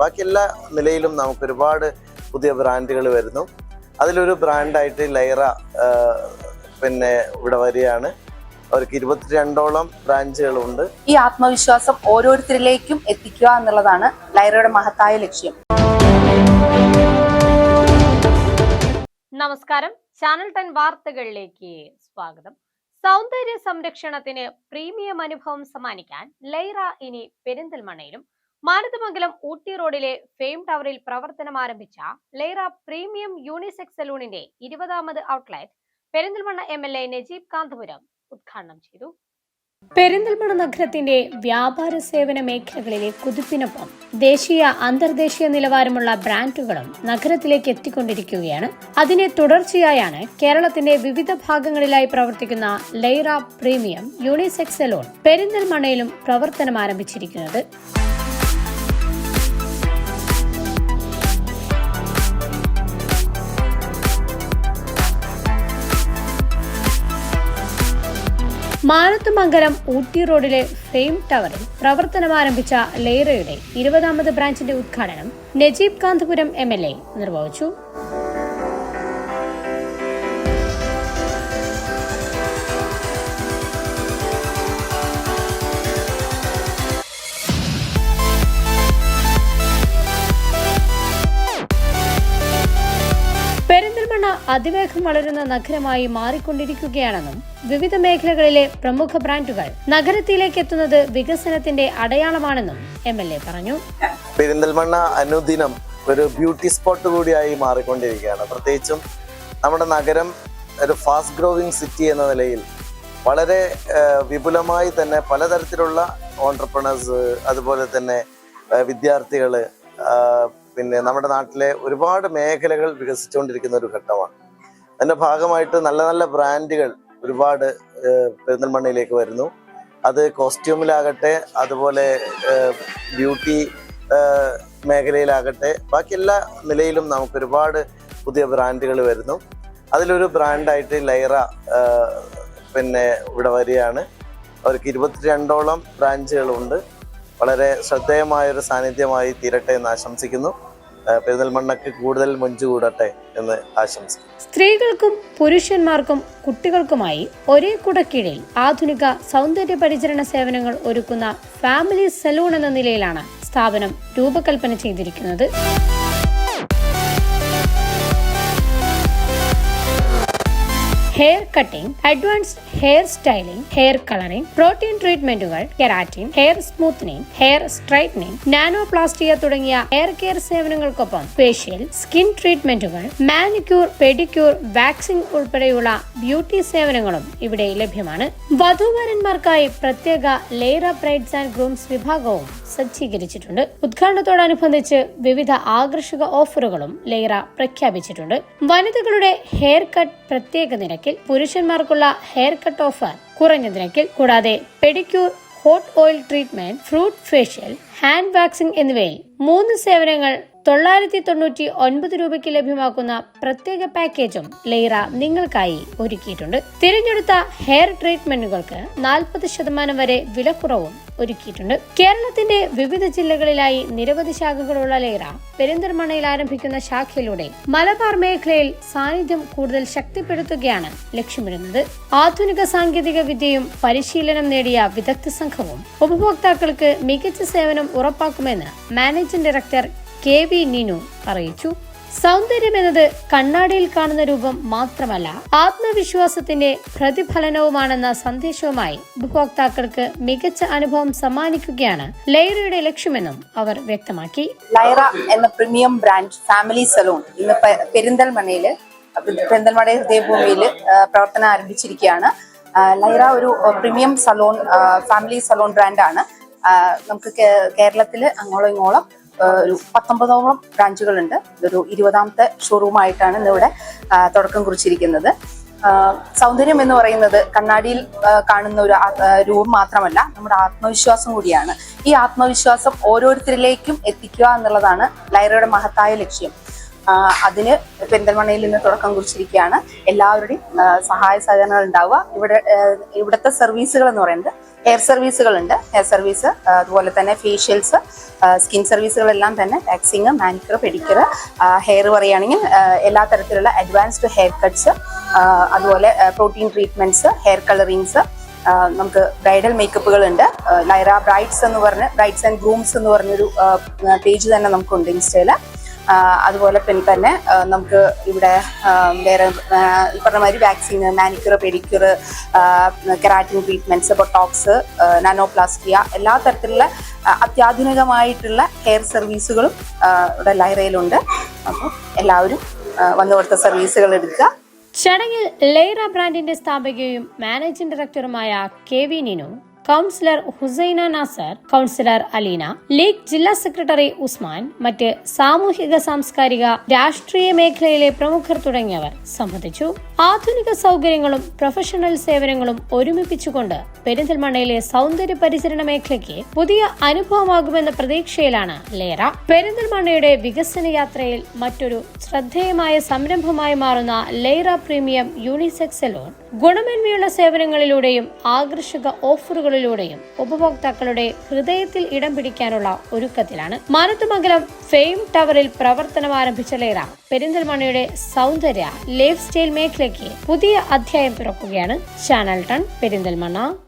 ബാക്കി എല്ലാ നിലയിലും നമുക്ക് ഒരുപാട് പുതിയ ബ്രാൻഡുകൾ വരുന്നു. അതിലൊരു ബ്രാൻഡായിട്ട് ലൈറ ഇവിടെ വരികയാണ്. അവർക്ക് 22ഓളം ബ്രാഞ്ചുകളുണ്ട്. ഈ ആത്മവിശ്വാസം ഓരോരുത്തരിലേക്കും എത്തിക്കുക എന്നുള്ളതാണ് ലൈറയുടെ മഹത്തായ ലക്ഷ്യം. നമസ്കാരം, ചാനൽ 10 വാർത്തകളിലേക്ക് സ്വാഗതം. സൗന്ദര്യ സംരക്ഷണത്തിന് പ്രീമിയം അനുഭവം സമ്മാനിക്കാൻ ലൈറ ഇനി പെരിന്തൽമണ്ണയിലും. മാനന്തമംഗലം ഊട്ടി റോഡിലെ ഫെയിം ടവറിൽ പ്രവർത്തനം ആരംഭിച്ച ലൈറ പ്രീമിയം യൂണിസെക്സ് സലൂണിന്റെ 20ാമത് ഔട്ട്ലെറ്റ് പെരിന്തൽമണ്ണ MLA നജീബ് കാന്തപുരം ഉദ്ഘാടനം ചെയ്തു. പെരിന്തൽമണ്ണ നഗരത്തിന്റെ വ്യാപാര സേവന മേഖലകളിലെ കുതിപ്പിനൊപ്പം ദേശീയ അന്തർദേശീയ നിലവാരമുള്ള ബ്രാൻഡുകളും നഗരത്തിലേക്ക് എത്തിക്കൊണ്ടിരിക്കുകയാണ്. അതിനെ തുടർച്ചയായാണ് കേരളത്തിന്റെ വിവിധ ഭാഗങ്ങളിലായി പ്രവർത്തിക്കുന്ന ലൈറ പ്രീമിയം യൂണിസെക്സ് സലൂൺ പെരിന്തൽമണ്ണയിലും പ്രവർത്തനം ആരംഭിച്ചിരിക്കുന്നത്. മാനന്തമംഗലം ഊട്ടി റോഡിലെ ഫെയിം ടവറിൽ പ്രവർത്തനം ആരംഭിച്ച ലൈറയുടെ 20ാമത് ബ്രാഞ്ചിന്റെ ഉദ്ഘാടനം നജീബ് കാന്തപുരം MLA നിർവഹിച്ചു. പെരിന്തൽമണ്ണ അതിവേഗം വളരുന്ന നഗരമായി മാറിക്കൊണ്ടിരിക്കുകയാണെന്നും വിവിധ മേഖലകളിലെ പ്രമുഖ ബ്രാൻഡുകൾ നഗരത്തിലേക്ക് എത്തുന്നത് വികസനത്തിന്റെ അടയാളമാണെന്നും MLA പറഞ്ഞു. പെരിന്തൽമണ്ണ അനുദിനം ഒരു ബ്യൂട്ടി സ്പോട്ട് കൂടിയായി മാറിക്കൊണ്ടിരിക്കുകയാണ്. പ്രത്യേകിച്ചും നമ്മുടെ നഗരം ഒരു ഫാസ്റ്റ് ഗ്രോവിംഗ് സിറ്റി എന്ന നിലയിൽ വളരെ വിപുലമായി തന്നെ പലതരത്തിലുള്ള ഓൺട്രപ്രണേഴ്സ്, അതുപോലെ തന്നെ വിദ്യാർത്ഥികൾ, നമ്മുടെ നാട്ടിലെ ഒരുപാട് മേഖലകൾ വികസിച്ചുകൊണ്ടിരിക്കുന്ന ഒരു ഘട്ടമാണ്. അതിൻ്റെ ഭാഗമായിട്ട് നല്ല നല്ല ബ്രാൻഡുകൾ ഒരുപാട് പെരിന്തൽമണ്ണയിലേക്ക് വരുന്നു. അത് കോസ്റ്റ്യൂമിലാകട്ടെ, അതുപോലെ ബ്യൂട്ടി മേഖലയിലാകട്ടെ, ബാക്കി എല്ലാ നിലയിലും നമുക്ക് ഒരുപാട് പുതിയ ബ്രാൻഡുകൾ വരുന്നു. അതിലൊരു ബ്രാൻഡായിട്ട് ലൈറ ഇവിടെ വരികയാണ്. അവർക്ക് 22ഓളം ബ്രാഞ്ചുകളുണ്ട്. വളരെ ശ്രദ്ധേയമായൊരു സാന്നിധ്യമായി തീരട്ടെ എന്ന് ആശംസിക്കുന്നു. പെരിന്തൽമണ്ണക്ക് കൂടുതൽ മൊഞ്ചു കൂടട്ടെ എന്ന് ആശംസിക്കുന്നു. സ്ത്രീകൾക്കും പുരുഷന്മാർക്കും കുട്ടികൾക്കുമായി ഒരേ കുടക്കീഴിൽ ആധുനിക സൗന്ദര്യ പരിചരണ സേവനങ്ങൾ ഒരുക്കുന്ന ഫാമിലി സലൂൺ എന്ന നിലയിലാണ് സ്ഥാപനം രൂപകൽപ്പന ചെയ്തിരിക്കുന്നത്. Hair cutting, advanced hair styling, hair colouring, protein ട്രീറ്റ്മെന്റുകൾ, keratin, hair smoothening, hair straightening, nanoplastia തുടങ്ങിയ ഹെയർ കെയർ സേവനങ്ങൾക്കൊപ്പം ഫേഷ്യൽ, സ്കിൻ ട്രീറ്റ്മെന്റുകൾ, മാനിക്യൂർ, പെഡിക്യൂർ, വാക്സിംഗ് ഉൾപ്പെടെയുള്ള ബ്യൂട്ടി സേവനങ്ങളും ഇവിടെ ലഭ്യമാണ്. വധൂവരന്മാർക്കായി പ്രത്യേക ലൈറ ബ്രൈഡ്സ് ആൻഡ് ഗ്രൂംസ് വിഭാഗവും സജ്ജീകരിച്ചിട്ടുണ്ട്. ഉദ്ഘാടനത്തോടനുബന്ധിച്ച് വിവിധ ആകർഷക ഓഫറുകളും ലൈറ പ്രഖ്യാപിച്ചിട്ടുണ്ട്. വനിതകളുടെ ഹെയർ കട്ട് പ്രത്യേക നിരക്കിൽ, പുരുഷന്മാർക്കുള്ള ഹെയർ കട്ട് ഓഫർ കുറഞ്ഞ നിരക്കിൽ, കൂടാതെ pedicure, hot oil treatment, fruit facial, hand waxing എന്നിവയിൽ 3 സേവനങ്ങൾ 999 രൂപയ്ക്ക് ലഭ്യമാക്കുന്ന പ്രത്യേക പാക്കേജും ലൈറ നിങ്ങൾക്കായി ഒരുക്കിയിട്ടുണ്ട്. തിരഞ്ഞെടുത്ത ഹെയർ ട്രീറ്റ്മെന്റുകൾക്ക് 40% വരെ വിലക്കുറവും ഒരുക്കിയിട്ടുണ്ട്. കേരളത്തിന്റെ വിവിധ ജില്ലകളിലായി നിരവധി ശാഖകളുള്ള ലൈറ പെരിന്തൽമണ്ണയിൽ ആരംഭിക്കുന്ന ശാഖയിലൂടെ മലബാർ മേഖലയിൽ സാന്നിധ്യം കൂടുതൽ ശക്തിപ്പെടുത്തുകയാണ് ലക്ഷ്യമിടുന്നത്. ആധുനിക സാങ്കേതിക വിദ്യയും പരിശീലനം നേടിയ വിദഗ്ധ സംഘവും ഉപഭോക്താക്കൾക്ക് മികച്ച സേവനം ഉറപ്പാക്കുമെന്ന് മാനേജിംഗ് ഡയറക്ടർ KV നീനു അറിയിച്ചു. സൗന്ദര്യം എന്നത് കണ്ണാടിയിൽ കാണുന്ന രൂപം മാത്രമല്ല, ആത്മവിശ്വാസത്തിന്റെ പ്രതിഫലനവുമാണെന്ന സന്ദേശവുമായി ഉപഭോക്താക്കൾക്ക് മികച്ച അനുഭവം സമ്മാനിക്കുകയാണ് ലൈറയുടെ ലക്ഷ്യമെന്നും അവർ വ്യക്തമാക്കി. ലൈറ എന്ന പ്രീമിയം ബ്രാൻഡ് ഫാമിലി സലൂൺ ഇന്ന് പെരിന്തൽമണ്ണയില് ഹൃദയഭൂമിയിൽ പ്രവർത്തനം ആരംഭിച്ചിരിക്കുകയാണ്. ലൈറ ഒരു പ്രീമിയം സലൂൺ, ഫാമിലി സലൂൺ ബ്രാൻഡാണ്. നമുക്ക് കേരളത്തിൽ അങ്ങോളം ഇങ്ങോളം ഒരു 19ഓളം ബ്രാഞ്ചുകളുണ്ട്. ഇതൊരു 20ാമത്തെ ഷോറൂമായിട്ടാണ് ഇന്നിവിടെ തുടക്കം കുറിച്ചിരിക്കുന്നത്. സൗന്ദര്യം എന്ന് പറയുന്നത് കണ്ണാടിയിൽ കാണുന്ന ഒരു രൂപം മാത്രമല്ല, നമ്മുടെ ആത്മവിശ്വാസം കൂടിയാണ്. ഈ ആത്മവിശ്വാസം ഓരോരുത്തരിലേക്കും എത്തിക്കുക എന്നുള്ളതാണ് ലൈറയുടെ മഹത്തായ ലക്ഷ്യം. അതിന് പെരിന്തൽമണ്ണയിൽ നിന്ന് തുടക്കം കുറിച്ചിരിക്കുകയാണ്. എല്ലാവരുടെയും സഹായ സഹകരണങ്ങൾ ഉണ്ടാവുക. ഇവിടുത്തെ സർവീസുകൾ എന്ന് പറയുന്നത് ഹെയർ സർവീസുകളുണ്ട്. ഹെയർ സർവീസ്, അതുപോലെ തന്നെ ഫേഷ്യൽസ്, സ്കിൻ സർവീസുകളെല്ലാം തന്നെ വാക്സിങ്, മാനിക്യൂർ, പെഡിക്യൂർ, ഹെയർ പറയുകയാണെങ്കിൽ എല്ലാ തരത്തിലുള്ള അഡ്വാൻസ്ഡ് ഹെയർ കട്ട്സ്, അതുപോലെ പ്രോട്ടീൻ ട്രീറ്റ്മെന്റ്സ്, ഹെയർ കളറിങ്സ്, നമുക്ക് ബ്രൈഡൽ മേക്കപ്പുകൾ ഉണ്ട്. ലൈറ ബ്രൈഡ്സ് എന്ന് പറഞ്ഞ് ബ്രൈഡ്സ് ആൻഡ് ഗ്രൂംസ് എന്ന് പറഞ്ഞൊരു പേജ് തന്നെ നമുക്കുണ്ട് ഇൻസ്റ്റയില്. അതുപോലെ പിന്നെ തന്നെ നമുക്ക് ഇവിടെ വേറെ ഈ പറഞ്ഞ മാതിരി vaccine, manicure, pedicure, keratin treatments, Botox, nanoplastia, എല്ലാ തരത്തിലുള്ള അത്യാധുനികമായിട്ടുള്ള ഹെയർ സർവീസുകളും ഇവിടെ ലൈറയിലുണ്ട്. അപ്പോൾ എല്ലാവരും വന്നു കൊടുത്ത സർവീസുകൾ എടുക്കുക. ചടങ്ങിൽ ലൈറ ബ്രാൻഡിന്റെ സ്ഥാപകയും മാനേജിംഗ് ഡയറക്ടറുമായ KV Ninu, councillor Husaina Nasar, councillor Aleena, league ജില്ലാ സെക്രട്ടറി ഉസ്മാൻ, മറ്റ് സാമൂഹിക സാംസ്കാരിക രാഷ്ട്രീയ മേഖലയിലെ പ്രമുഖർ തുടങ്ങിയവർ സംബന്ധിച്ചു. ആധുനിക സൗകര്യങ്ങളും പ്രൊഫഷണൽ സേവനങ്ങളും ഒരുമിപ്പിച്ചുകൊണ്ട് പെരിന്തൽമണ്ണയിലെ സൗന്ദര്യ പരിചരണ മേഖലയ്ക്ക് പുതിയ അനുഭവമാകുമെന്ന പ്രതീക്ഷയിലാണ് ലൈറ. പെരിന്തൽമണ്ണയുടെ വികസന യാത്രയിൽ മറ്റൊരു ശ്രദ്ധേയമായ സംരംഭമായി മാറുന്ന ലൈറ പ്രീമിയം യൂണിസെക്സ് സലൂൺ ഗുണമേന്മയുള്ള സേവനങ്ങളിലൂടെയും ആകർഷക ഓഫറുകളിലൂടെയും ഉപഭോക്താക്കളുടെ ഹൃദയത്തിൽ ഇടം പിടിക്കാനുള്ള ഒരുക്കത്തിലാണ്. മാനത്തുമംഗലം ഫെയിം ടവറിൽ പ്രവർത്തനം ആരംഭിച്ച ലൈറ പെരിന്തൽമണ്ണയുടെ സൗന്ദര്യ ലൈഫ് സ്റ്റൈൽ മേഖലയ്ക്ക് പുതിയ അധ്യായം തുറക്കുകയാണ്. ചാനൽ 10 പെരിന്തൽമണ്ണ.